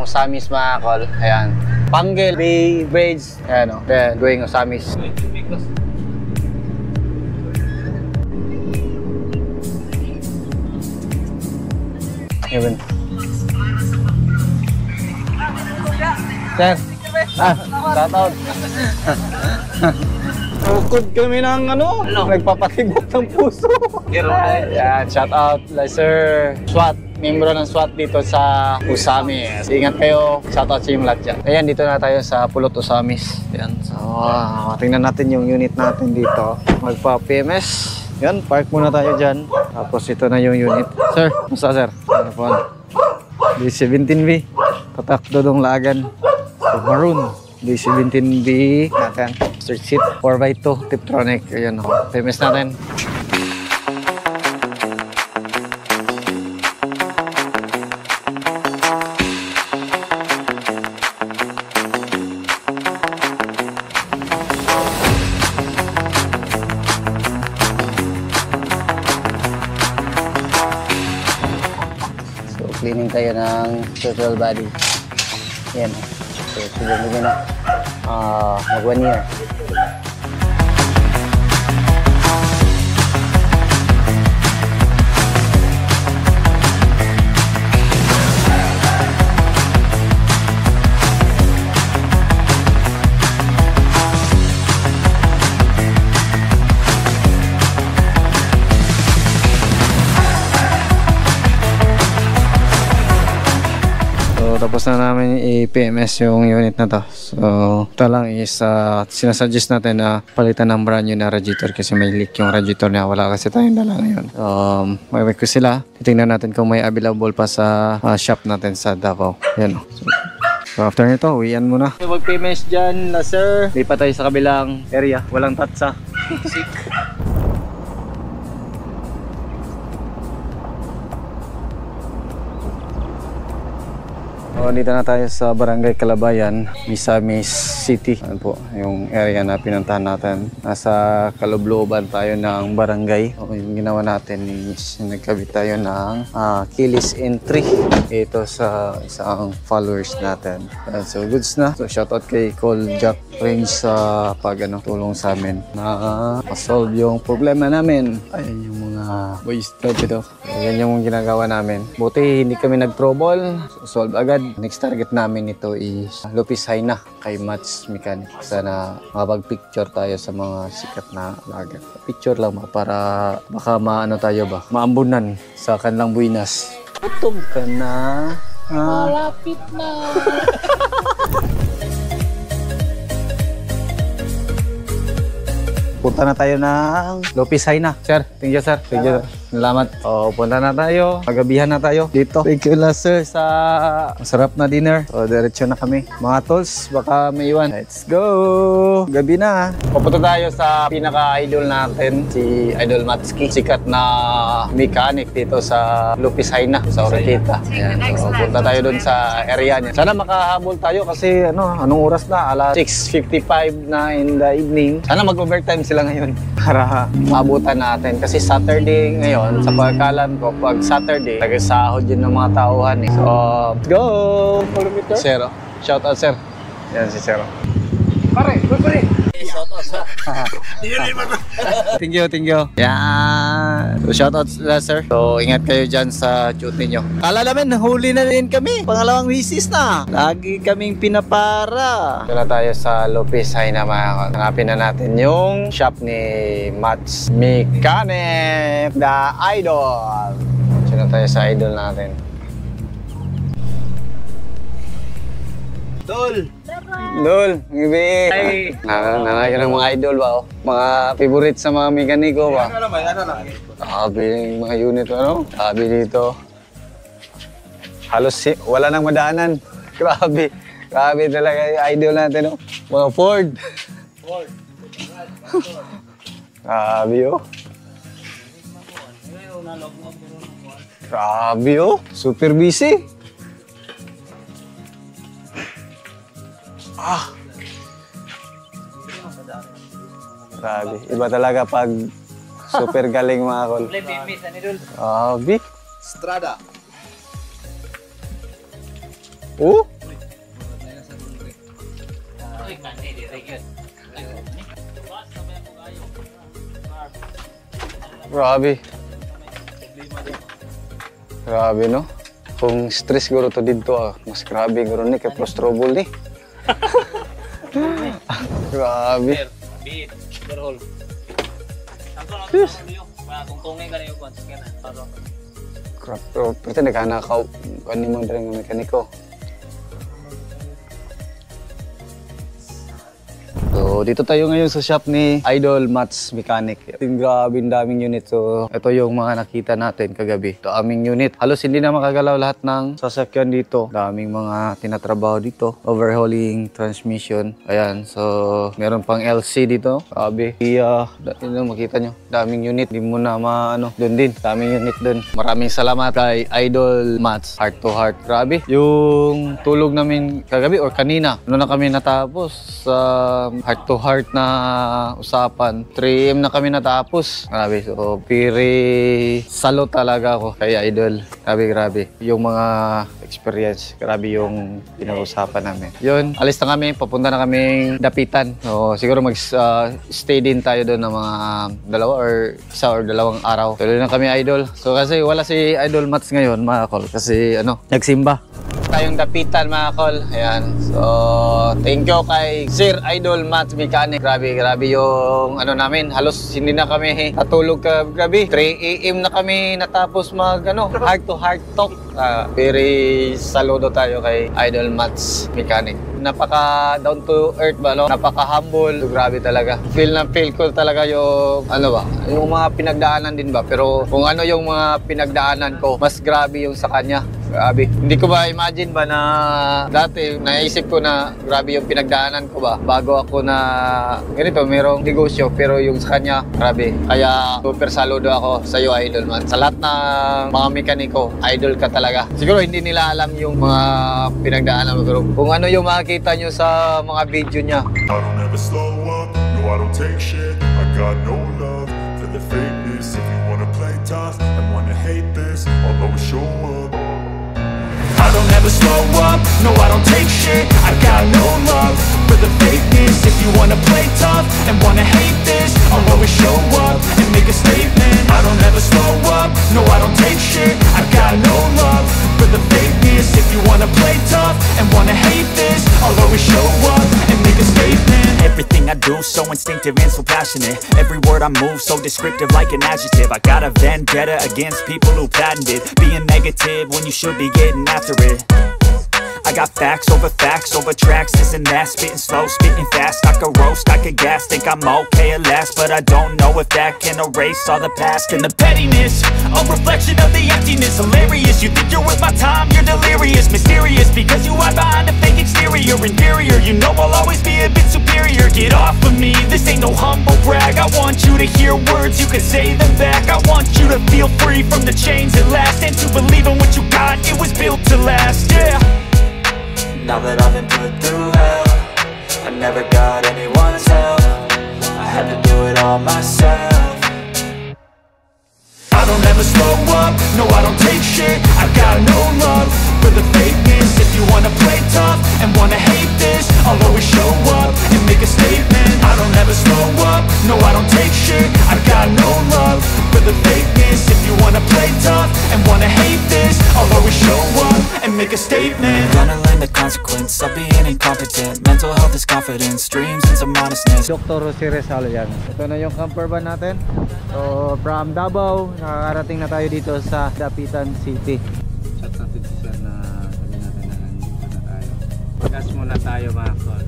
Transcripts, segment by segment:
Osamis mga kol. Ayan. Panggil, Bay Braids. Ayan o. Then, doing Osamis. Even. Sir. Shoutout. Tukod kami ng nagpapatibok ng puso. Ayan, shoutout. Sir SWAT. Membro ng SWAT dito sa Osamis. Ingat kayo. Shoutout sa yung lahat dyan. Ayan, dito na tayo sa Pulot Osamis. Ayan. So, tingnan natin yung unit natin dito. Magpa-PMS. Yan, park muna tayo dyan. Tapos ito na yung unit. Sir, musta sir? Ano po? D17B. Tatak Dodong Lagan. So, maroon. D17B natin. Street seat. 4x2. Tiptronic. Ayan o. PMS natin. Cleaning tayo ng total body. Yan. So, siguro na mag 1 year. Tapos na namin i-PMS yung unit na to. So, ito lang is sinasuggest natin na palitan ng brand new na radiator kasi may leak yung radiator niya. Wala kasi tayong dala ngayon. May request sila. Titingnan natin kung may available pa sa shop natin sa Davao. Yan. So, after nito, uwian muna. Mag-PMS dyan, sir. Lipat tayo sa kabilang area. Walang tatsa. Dito na tayo sa Barangay Calabayan, Misamis City. Ano po, yung area na pinuntahan natin. Nasa kalooban tayo ng barangay. Yung ginawa natin is nagkabit tayo ng keyless entry ito sa isang followers natin. So goods na. So shoutout kay Call Jack Range sa tulong sa amin na solve yung problema namin. Ayan yung mga boys dito. Ayan yung ginagawa namin. Buti hindi kami nag-trouble. Solve agad. Next target namin ito is Lopez Haina kay Mats Mechanic. Sana makapag-picture tayo sa mga sikat na vlogger. Picture lang para baka tayo ba? Maambunan sa kanilang buwinas. Utog ka na. Malapit na. Punta na tayo ng Lopez Haina. Sir, thank you sir. Thank you. Salamat. Punta na tayo. Magabihan na tayo dito. Thank you sir sa masarap na dinner. Diretso na kami. Mga tools, baka may iwan. Let's go! Gabi na. Pupunta tayo sa pinaka-idol natin, si Idol Matski. Sikat na mechanic dito sa Lopez Haina, sa Oroqueta. Punta tayo dun sa area niya. Sana makahabol tayo kasi anong oras na? Alas 6:55 na in the evening. Sana mag-overtime sila ngayon para maabutan natin. Kasi Saturday ngayon, sa pagkalan ko, pag Saturday, tagasahod yun ng mga tauhan eh. So, let's go! Zero. Shout out, sir. Yan si Zero. Pare, pare. Shout out, sir. Thank you. Yan. So, shout out sila, sir. So, ingat kayo dyan sa duty nyo. Kala namin, huli na din kami. Pangalawang misis na. Lagi kaming pinapara. Ito na tayo sa Lopez Haina, mga. Hanapin na natin yung shop ni Mats Mechanic, the idol. Ito na tayo sa idol natin. Dol! Ngayon. Nanay ng mga idol ba? Mga favorite sa mga mekaniko ba? Sabi yung mga unit, sabi dito. Halos wala nang madaanan. Grabe talaga yung idol natin, Mga Ford. Grabe, Grabe, super busy. Grabe. Iba talaga pag super galing mga kol. Grabe. Strada. Oh, Grabe. Grabe, no? Kung stress guro to dito, mas grabe guro ni kay Prostrobol ni. Grabe. Beat, berhol. Ang tungtungin ka na yung kwantos ka na. Grabe. Pero naghanakaw. Ano mo rin ng mekaniko. So, dito tayo ngayon sa shop ni Idol Mats Mechanic. Grabe ang daming unit. So, ito yung mga nakita natin kagabi. Ito aming unit. Halos hindi na makagalaw lahat ng sasakyan dito. Daming mga tinatrabaho dito. Overhauling, transmission. Ayan. So, meron pang LC dito. Grabe. Makita nyo. Daming unit. Hindi mo na maano. Doon din. Daming unit doon. Maraming salamat kay Idol Mats. Heart to heart. Grabe. Yung tulog namin kagabi or kanina. Ano na kami natapos sa heart to heart na usapan. 3 AM na kami natapos. Grabe. So, very salute talaga ako kay Idol. Grabe. Yung mga experience. Grabe yung pinag-usapan namin. Yun, alis na kami. Papunta na kaming Dapitan. So, siguro mag-stay din tayo doon ng mga 1 or 2 araw. Tuloy na kami, Idol. So, kasi wala si Idol Mats ngayon, mga kol. Kasi, nagsimba. Tayong Dapitan, mga kol. Ayan. So, thank you kay Sir Idol Mats Mechanic. Grabe yung namin. Halos hindi na kami natulog grabe. 3 AM na kami natapos heart to heart talk. Very saludo tayo kay Idol Mats Mechanic. Napaka down to earth ba, no? Napaka humble. So, grabe talaga. Feel ko talaga yung yung mga pinagdaanan din ba. Pero kung ano yung mga pinagdaanan ko, mas grabe yung sa kanya. Grabe. Hindi ko ba imagine ba na dati naisip ko na grabe yung pinagdaanan ko ba bago ako na ganito merong negosyo, pero yung sa kanya grabe. Kaya super saludo ako sa iyo, Idol Man. Sa lahat ng mga mekaniko, idol ka talaga. Siguro hindi nila alam yung mga pinagdaanan mo, pero kung ano yung makikita nyo sa mga video niya. I don't ever slow up, no I don't take shit. I got no love for the fakeness. If you wanna play tough and wanna hate this, I'll always show up. I don't ever slow up, no I don't take shit. I got no love for the fakeness. If you wanna play tough and wanna hate this, I'll always show up and make a statement. I don't ever slow up, no I don't take shit. I got no love for the fakeness. If you wanna play tough and wanna hate this, I'll always show up and make a statement. Everything I do so instinctive and so passionate. Every word I move so descriptive like an adjective. I got a vendetta against people who patented being negative when you should be getting after it. I got facts over tracks, this and that. Spitting slow, spitting fast. I could roast, I could gas. Think I'm okay at last, but I don't know if that can erase all the past. And the pettiness, a reflection of the emptiness. Hilarious, you think you're worth my time, you're delirious. Mysterious, because you hide behind a fake exterior. Inferior, you know I'll always be a bit superior. Get off of me, this ain't no humble brag. I want you to hear words, you can say them back. I want you to feel free from the chains at last, and to believe in what you got, it was built to last, yeah. Now that I've been put through hell, I never got anyone's help. I had to do it all myself. I don't ever slow up, no I don't take shit. I got no love for the fakeness. If you wanna play tough and wanna hate this, I'll always show up and make a statement. I don't ever slow up, no I don't take shit. I got no love for the fakeness. If you wanna play tough and wanna hate this, I'll always show up and make a statement. Gonna learn the consequence of being incompetent. Mental health is confidence, dreams and some honestness. Dr. Jose Rizal yan. Ito na yung camper van natin. So from Davao, nakakarating na tayo dito sa Dapitan City. Chat natin si Sir na sabi natin na nandito na tayo. Gas muna tayo, mga kol.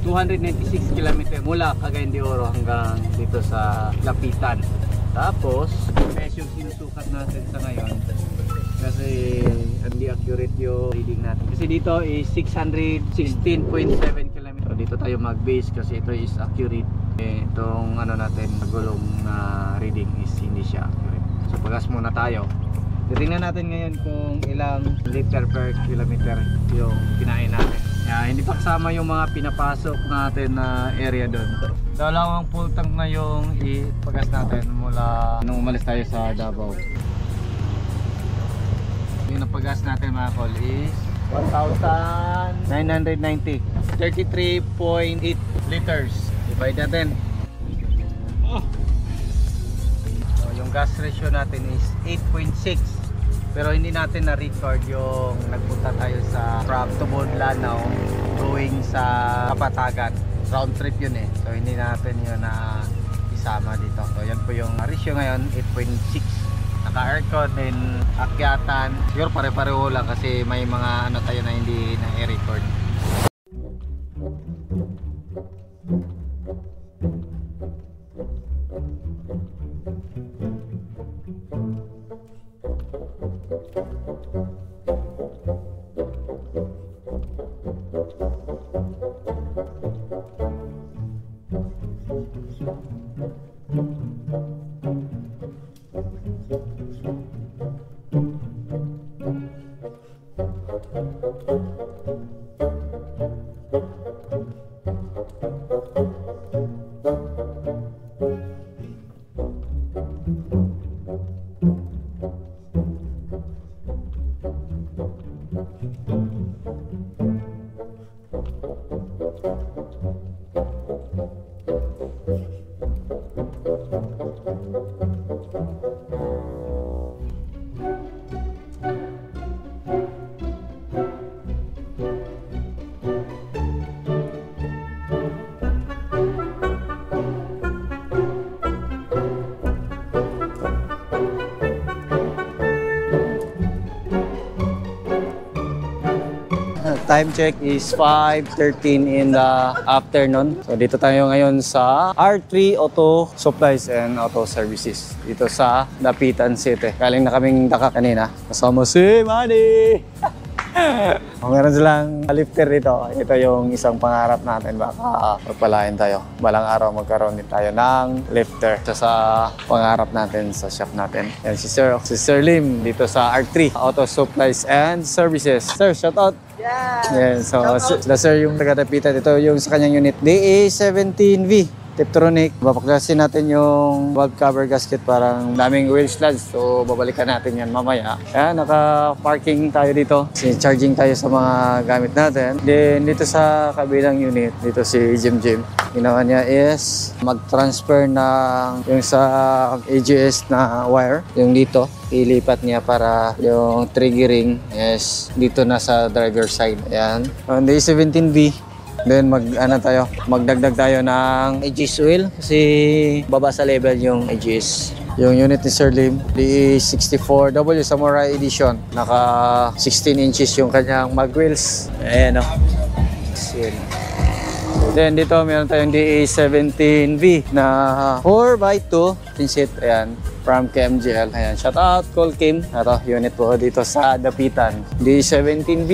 296 km mula Cagayan de Oro hanggang dito sa Dapitan. Tapos, yung sinusukat natin sa ngayon kasi hindi accurate yung reading natin. Kasi dito is 616.7 km. So, dito tayo mag-base kasi ito is accurate. Itong natin, gulong na reading is hindi siya accurate. So, pagas muna tayo. Titingnan natin ngayon kung ilang liter per kilometer yung kinain natin. Hindi pa kasama yung mga pinapasok natin na area doon. Dalawang full tank na yung ipagas natin mula nung umalis tayo sa Davao. Yung napagas natin, mga kol, is 1,990. 33.8 liters. Divide natin. So, yung gas ratio natin is 8.6. Pero hindi natin na-record yung nagpunta tayo sa from Tubod, Lanao going sa Kapatagan. Round trip yun eh. So hindi natin yun na isama dito. So yan po yung ratio ngayon, 8.6. Naka-aircon din, akyatan. Siguro pare-pareho lang kasi may mga ano tayo na hindi na-record. Time check is 5:13 in the afternoon. So dito tayo ngayon sa R3 Auto Supplies and Auto Services dito sa Dapitan City. Galing na kaming Daka kanina. Kasama si Manny! Meron silang lifter dito. Ito yung isang pangarap natin. Baka magpalain tayo. Balang araw magkaroon din tayo ng lifter. Isa sa pangarap natin sa shop natin. Yan si Sir Lim dito sa R3 Auto Supplies and Services. Sir, shout out! Yeah, so sir yung taga-Dapitan. Ito yung sa kanyang unit. DA17V. Tiptronic. Babaklasin natin yung valve cover gasket. Parang daming wheel slugs. So, babalikan natin yan mamaya. Ayan, naka-parking tayo dito. Charging tayo sa mga gamit natin. Then, dito sa kabilang unit, dito si Jim. Ginawa niya is mag-transfer ng yung sa AGS na wire. Yung dito, ilipat niya para yung triggering is dito na sa driver side. Ayan. On the A17V, then magdagdag tayo ng AGS oil kasi baba sa level yung AGS. Yung unit ni Sir Lim, DE64W Samurai Edition. Naka 16 inches yung kanyang mag wheels. Ayan o. Then dito meron tayong DE17V na 4x2 pinset. Ayan. From KMGL. Ayan, shout out Call Kim. Ito, unit po dito sa Dapitan. D17V,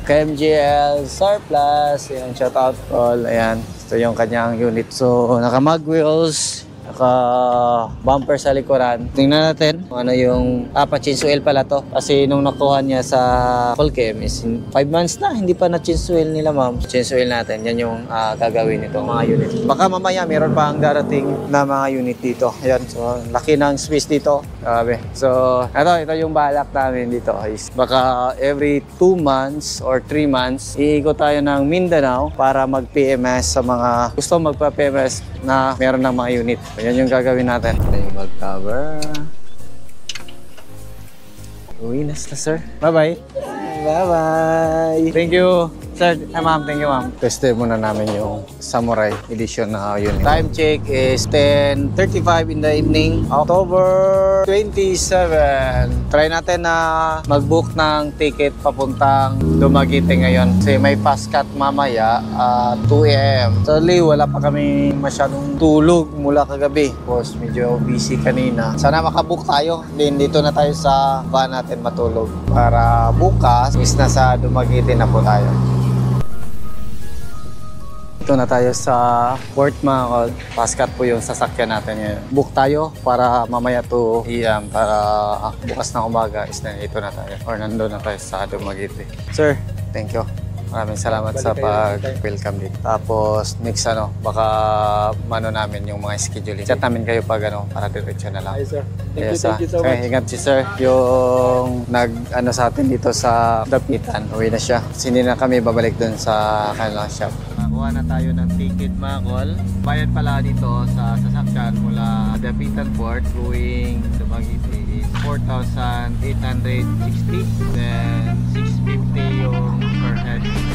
KMGL, Surplus. Ayan, shout out Call. Ayan, ito yung kanyang unit. So, naka-mag wheels, naka-bumper sa likuran. Tingnan natin kung ano yung pa-change oil pala to. Kasi nung nakuha niya sa Colchem is 5 months na, hindi pa na-change oil nila ma'am. Change oil natin, yan yung gagawin nito mga unit. Baka mamaya meron pa ang darating na mga unit dito. Ayan, so laki ng space dito. Grabe. So, ito yung balak namin dito is baka every 2 months or 3 months, iikot tayo ng Mindanao para mag-PMS sa mga gusto magpa-PMS na meron ng mga unit. Yan yung gagawin natin. Ito yung valve cover. Uwi na sila, sir. Bye-bye. Bye-bye. Thank you, sir. Ma'am, thank you, ma'am. Teste muna namin yung Samurai Edition na unit. Time check is 10:35 in the evening, October 27. Try natin na mag-book ng ticket papuntang Dumaguete ngayon. Kasi may fast cut mamaya at 2 AM. Sadly, wala pa kami masyadong tulog mula kagabi. Tapos medyo busy kanina. Sana makabook tayo. Then dito na tayo sa van natin matulog. Para bukas is nasa Dumaguete na po tayo. Ito na tayo sa port mga kod. Fast cut po yung sasakyan natin ngayon. Book tayo para mamaya 2 AM para bukas na umaga is na ito na tayo. Or nandun na tayo sa Dumaguete. Sir, thank you. Maraming salamat sa pag-welcome din. Tapos next baka mano namin yung mga scheduling. Chat namin kayo pag para diretso na lang. Hi, sir. Yes, Thank you so much. ingat si sir. Yung sa atin dito sa Dapitan, uwi na siya. Sindi na kami babalik dun sa kanilang shop. Nakuha na tayo ng ticket mga kol. Bayad pala dito sa sasakyan mula Dapitan Port going Dumaguete is 4,860. Then 650 yung per head.